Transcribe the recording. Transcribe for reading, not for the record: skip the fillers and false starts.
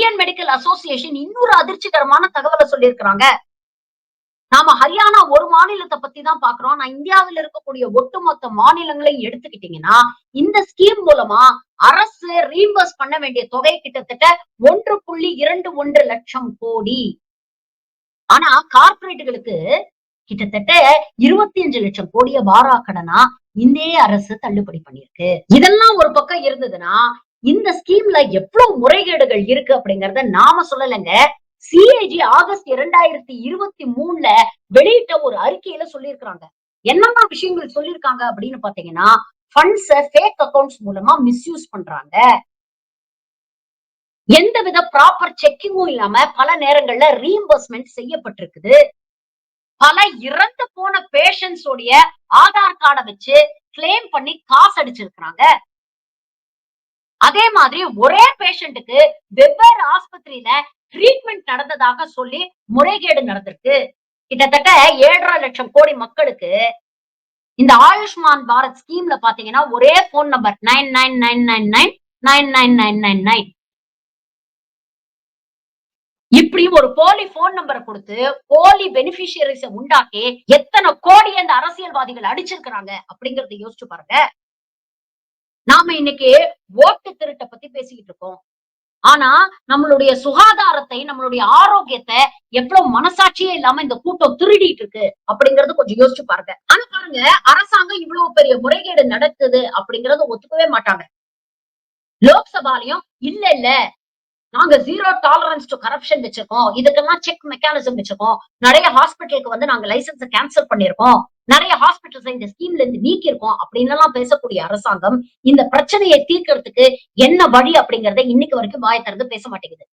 Indian medical association இன்னொரு அதிர்ச்சிகரமான தகவலை சொல்லியிருக்கிறாங்க. நாம ஹரியானா ஒரு மாநிலத்தை பத்தி தான் பாக்குறோம். ஆனா இந்தியாவில் இருக்கக்கூடிய ஒட்டுமொத்த மாநிலங்களையும் எடுத்துக்கிட்டீங்கன்னா, இந்த ஸ்கீம் மூலமா அரசு ரீம்பர்ஸ் பண்ண வேண்டிய தொகை கிட்டத்தட்ட 1.21 லட்சம் கோடி. ஆனா கார்ப்பரேட்டுகளுக்கு கிட்டத்தட்ட 25 லட்சம் கோடிய வாராக்கடனா இந்திய அரசு தள்ளுபடி பண்ணிருக்கு. இதெல்லாம் ஒரு பக்கம் இருந்ததுன்னா, இந்த ஸ்கீம்ல எவ்வளவு முறைகேடுகள் இருக்கு அப்படிங்கறத நாம சொல்லலைங்க. சிஏஜி ஆகஸ்ட் 2023ல வெளியிட்ட ஒரு அறிக்கையில சொல்லியிருக்காங்க. என்னென்ன விஷயங்கள் சொல்லியிருக்காங்க அப்படின்னு பாத்தீங்கன்னா, ஃபண்ட்ஸ ஃபேக் அக்கவுண்ட்ஸ் மூலமா மிஸ்யூஸ் பண்றாங்க. எந்தவித ப்ராப்பர் செக்கிங்கும் இல்லாம பல நேரங்கள்ல ரீஇம்பர்ஸ்மென்ட் செய்யப்பட்டிருக்குது. பல இறந்து போன பேஷண்ட்ஸ் உடைய ஆதார் கார்டை வச்சு கிளைம் பண்ணி காசு அடிச்சிருக்காங்க. அதே மாதிரி ஒரே பேஷண்ட்டுக்கு வெவ்வேறு ஆஸ்பத்திரியில ட்ரீட்மெண்ட் நடந்ததாக சொல்லி முறைகேடு நடந்திருக்கு. கிட்டத்தட்ட 7.5 லட்சம் கோடி மக்களுக்கு இந்த ஆயுஷ்மான் பாரத் ஸ்கீம்ல பாத்தீங்கன்னா ஒரே போன் நம்பர் 9999999999 இப்படி ஒரு போலி போன் நம்பரை கொடுத்து போலி பெனிஃபிஷியரிஸ உண்டாக்கி எத்தனை கோடி அந்த அரசியல்வாதிகள் அடிச்சிருக்கிறாங்க அப்படிங்கறத யோசிச்சு பாருங்க. நாம இன்னைக்கு ஓட்டு திருட்டை பத்தி பேசிக்கிட்டு இருக்கோம். ஆனா நம்மளுடைய சுகாதாரத்தை, நம்மளுடைய ஆரோக்கியத்தை எவ்வளவு மனசாட்சியே இல்லாம இந்த கூட்டம் திருடிட்டு இருக்கு அப்படிங்கறது கொஞ்சம் யோசிச்சு பாருங்க. ஆனா பாருங்க, அரசாங்கம் இவ்வளவு பெரிய முறைகேடு நடக்குது அப்படிங்கறத ஒத்துக்கவே மாட்டாங்க. லோக்சபாலையும் இல்ல இல்ல நாங்க ஜீரோ டாலரன்ஸ் டு கரப்ஷன் வச்சிருக்கோம், இதுக்கெல்லாம் செக் மெக்கானிசம் வச்சிருக்கோம், நிறைய ஹாஸ்பிட்டலுக்கு வந்து நாங்க லைசன்ஸ் கேன்சல் பண்ணிருக்கோம், நிறைய ஹாஸ்பிட்டல்ஸ் இந்த ஸ்கீம்ல இருந்து நீக்கி இருக்கோம் அப்படின்னு எல்லாம் பேசக்கூடிய அரசாங்கம் இந்த பிரச்சனையை தீர்க்கறதுக்கு என்ன வழி அப்படிங்கறத இன்னைக்கு வரைக்கும் வாயை திறந்து பேச மாட்டேங்குது.